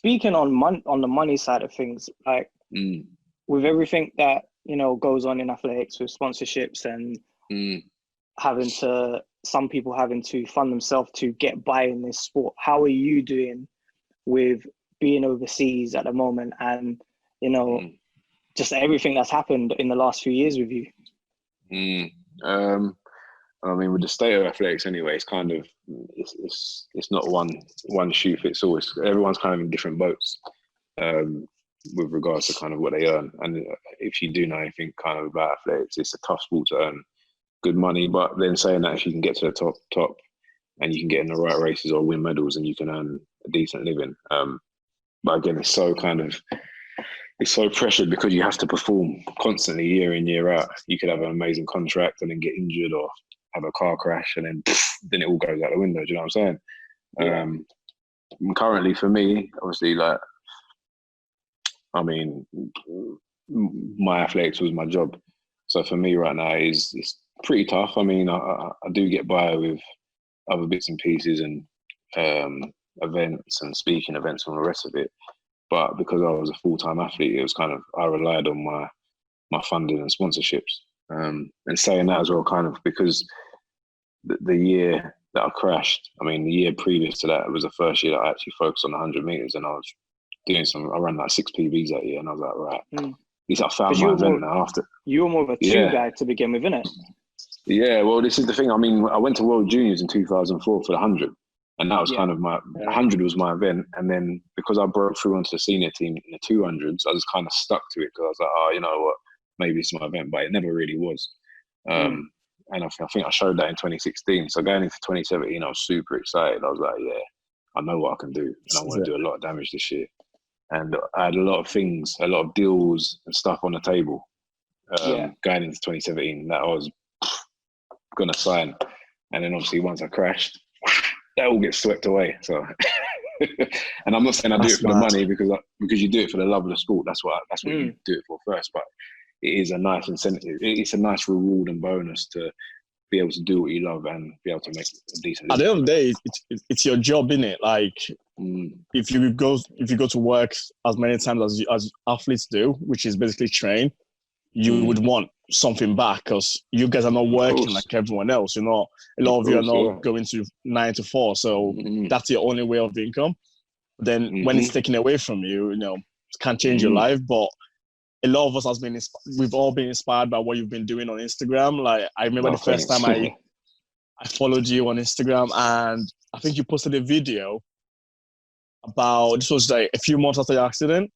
speaking on the money side of things, like with everything that, goes on in athletics with sponsorships and some people having to fund themselves to get by in this sport, how are you doing with being overseas at the moment and, just everything that's happened in the last few years with you? I mean, with the state of athletics anyway, it's kind of, it's not one shoe fits all. Everyone's kind of in different boats with regards to kind of what they earn. And if you do know anything kind of about athletics, it's a tough sport to earn good money. But then saying that, if you can get to the top and you can get in the right races or win medals, and you can earn a decent living. But again, it's so pressured because you have to perform constantly year in, year out. You could have an amazing contract and then get injured or have a car crash, and then it all goes out the window. Do you know what I'm saying? Currently for me, obviously, like, I mean, my athletics was my job. So for me right now, it's pretty tough. I mean, I do get by with other bits and pieces and events and speaking events and all the rest of it. But because I was a full-time athlete, it was kind of, I relied on my funding and sponsorships. And saying that as well, kind of because the year that I crashed, I mean, the year previous to that, it was the first year that I actually focused on 100 meters, and I was I ran like 6 PBs that year, and I was like, right, at least I found my event now after. You were more of a two guy to begin with, innit? Yeah, well, this is the thing. I mean, I went to World Juniors in 2004 for the 100. And that was kind of 100 was my event. And then because I broke through onto the senior team in the 200s, I just kind of stuck to it because I was like, oh, you know what, maybe it's my event, but it never really was. And I think I showed that in 2016. So going into 2017, I was super excited. I was like, yeah, I know what I can do. And I want to do a lot of damage this year. And I had a lot of things, a lot of deals and stuff on the table going into 2017 that I was going to sign. And then obviously once I crashed, that all gets swept away. So, and I'm not saying I do it for the money because you do it for the love of the sport. That's what you do it for first. But it is a nice incentive. It's a nice reward and bonus to be able to do what you love and be able to make a decent living. At the end of the day, it's your job, innit? Like, if you go to work as many times as athletes do, which is basically train, you would want something back because you guys are not working like everyone else. A lot of you are not going to 9 to 4, so that's your only way of income. Then when it's taken away from you, it can't change your life. But a lot of us we've all been inspired by what you've been doing on Instagram. Like, I remember the first time I followed you on Instagram, and I think you posted a video about, this was like a few months after your accident,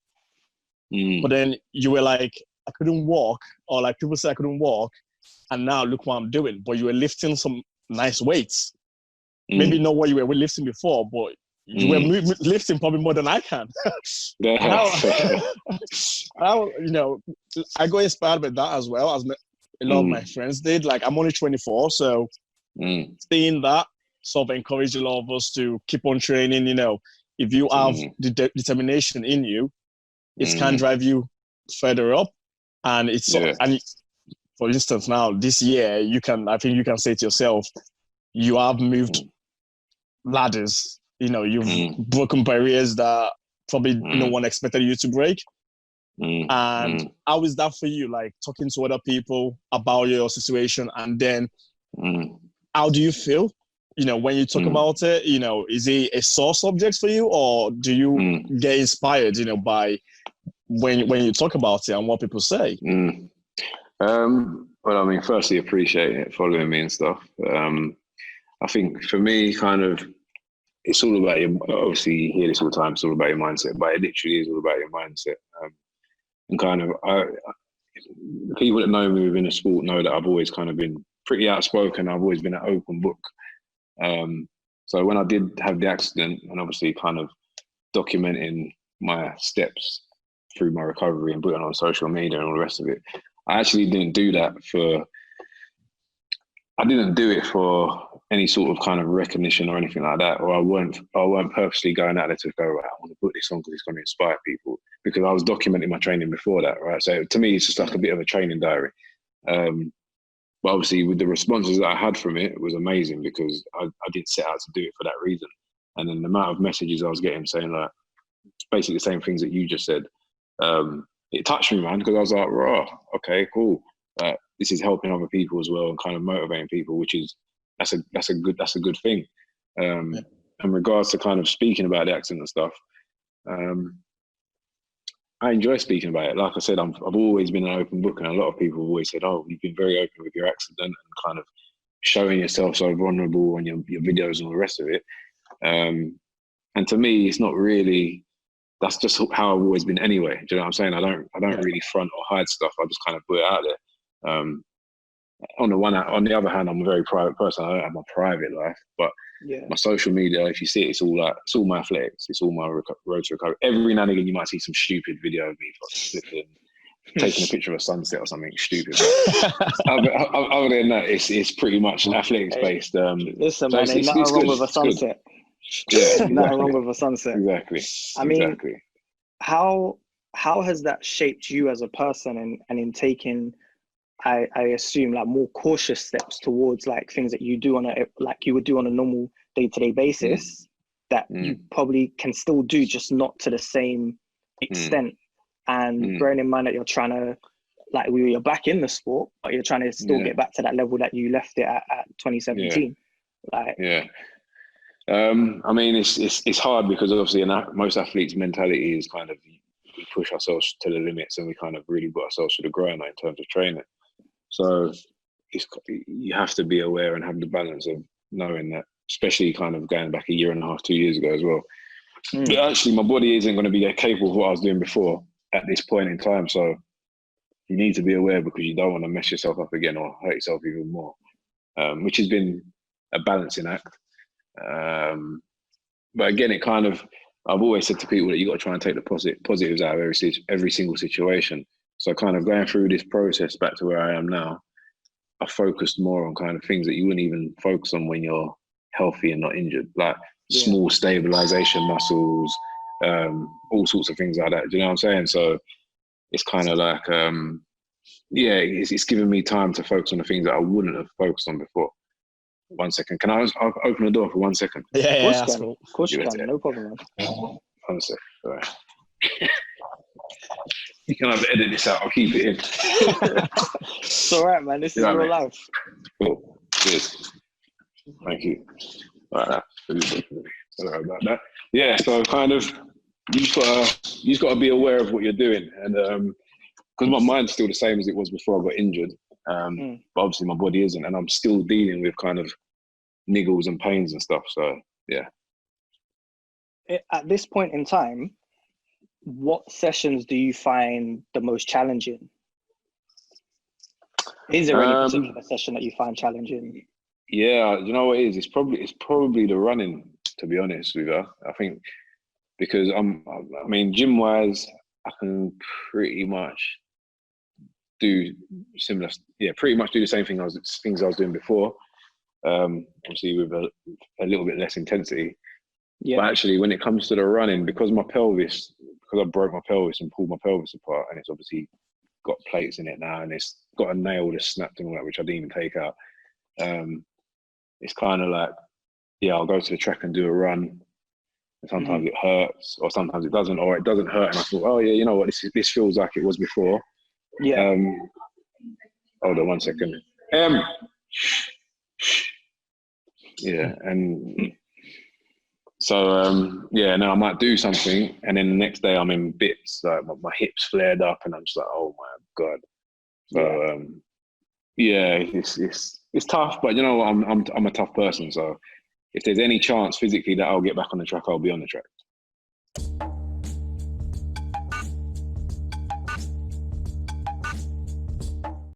but then you were like, I couldn't walk, or like people say I couldn't walk, and now look what I'm doing. But you were lifting some nice weights. Maybe not what you were lifting before, but you were lifting probably more than I can. I got inspired by that as well, as a lot of my friends did. Like, I'm only 24, so seeing that sort of encouraged a lot of us to keep on training. If you have the determination in you, it can drive further up. And and for instance, now this year, I think you can say to yourself, you have moved ladders. You've broken barriers that probably no one expected you to break. And how is that for you? Like, talking to other people about your situation, and then how do you feel? When you talk about it, is it a sore subject for you, or do you get inspired, by when you talk about it and what people say? Well, I mean, firstly, appreciate it, following me and stuff. I think for me, kind of, it's all about obviously you hear this all the time, it's all about your mindset, but it literally is all about your mindset. And kind of, the people that know me within the sport know that I've always kind of been pretty outspoken. I've always been an open book. So when I did have the accident, and obviously kind of documenting my steps through my recovery and putting it on social media and all the rest of it, I actually didn't do that I didn't do it for any sort of kind of recognition or anything like that, or I weren't purposely going out there to go, right, I want to put this on because it's going to inspire people, because I was documenting my training before that, right? So to me, it's just like a bit of a training diary. But obviously with the responses that I had from it, it was amazing, because I didn't set out to do it for that reason. And then the amount of messages I was getting saying like, basically the same things that you just said. It touched me, man, because I was like, raw, okay, cool. This is helping other people as well and kind of motivating people, which is that's a good thing. In regards to kind of speaking about the accident and stuff, I enjoy speaking about it. Like I said, I've always been an open book, and a lot of people have always said, "Oh, you've been very open with your accident and kind of showing yourself so vulnerable on your videos and all the rest of it." And to me, it's not really. That's just how I've always been anyway. Do you know what I'm saying? I don't really front or hide stuff. I just kind of put it out there. On the other hand, I'm a very private person. I don't have my private life, but my social media, if you see it, it's all my athletics. It's all my road to recovery. Every now and again, you might see some stupid video of me flipping, taking a picture of a sunset or something stupid. Other than that, it's pretty much athletics based. Listen, man, ain't nothing wrong with a sunset. Yeah, exactly. Nothing wrong with a sunset. Exactly. I mean, how has that shaped you as a person and in taking, I assume, like more cautious steps towards like things that you do you would do on a normal day-to-day basis that you probably can still do, just not to the same extent. And bearing in mind that you're trying to, like, you're back in the sport, but you're trying to still get back to that level that you left it at 2017. I mean, it's hard because obviously most athletes' mentality is kind of we push ourselves to the limits and we kind of really put ourselves to the grind in terms of training. So you have to be aware and have the balance of knowing that, especially kind of going back a year and a half, 2 years ago as well. But actually, my body isn't going to be capable of what I was doing before at this point in time. So you need to be aware because you don't want to mess yourself up again or hurt yourself even more, which has been a balancing act. But again, I've always said to people that you got to try and take the positives out of every single situation. So kind of going through this process back to where I am now, I focused more on kind of things that you wouldn't even focus on when you're healthy and not injured, like small stabilization muscles, all sorts of things like that. Do you know what I'm saying? So it's kind of like, it's given me time to focus on the things that I wouldn't have focused on before. 1 second. Can I'll open the door for 1 second? Yeah, of course you can. No problem. 1 second. All right. You can either edit this out. I'll keep it in. It's all right, man. This is real life. Cool. Cheers. Thank you. All right. Sorry about that. Yeah. So kind of, you just got to be aware of what you're doing, and because my mind's still the same as it was before I got injured. But obviously my body isn't, and I'm still dealing with kind of niggles and pains and stuff. So yeah. At this point in time, what sessions do you find the most challenging? Is there any particular session that you find challenging? Yeah, you know what it is? It's probably the running, to be honest with you. I think because gym wise, I can pretty much do pretty much do the same things I was doing before. Obviously with a little bit less intensity. Yeah. But actually, when it comes to the running, because I broke my pelvis and pulled my pelvis apart, and it's obviously got plates in it now, and it's got a nail that's snapped and all that, which I didn't even take out. It's kind of like, I'll go to the track and do a run. And sometimes it hurts, or sometimes it doesn't, or it doesn't hurt, and I thought, oh yeah, you know what, this feels like it was before. Yeah. Hold on 1 second. Yeah, and so now I might do something, and then the next day I'm in bits, like my hips flared up, and I'm just like, oh my god. So it's tough, but you know what, I'm a tough person. So if there's any chance physically that I'll get back on the track, I'll be on the track.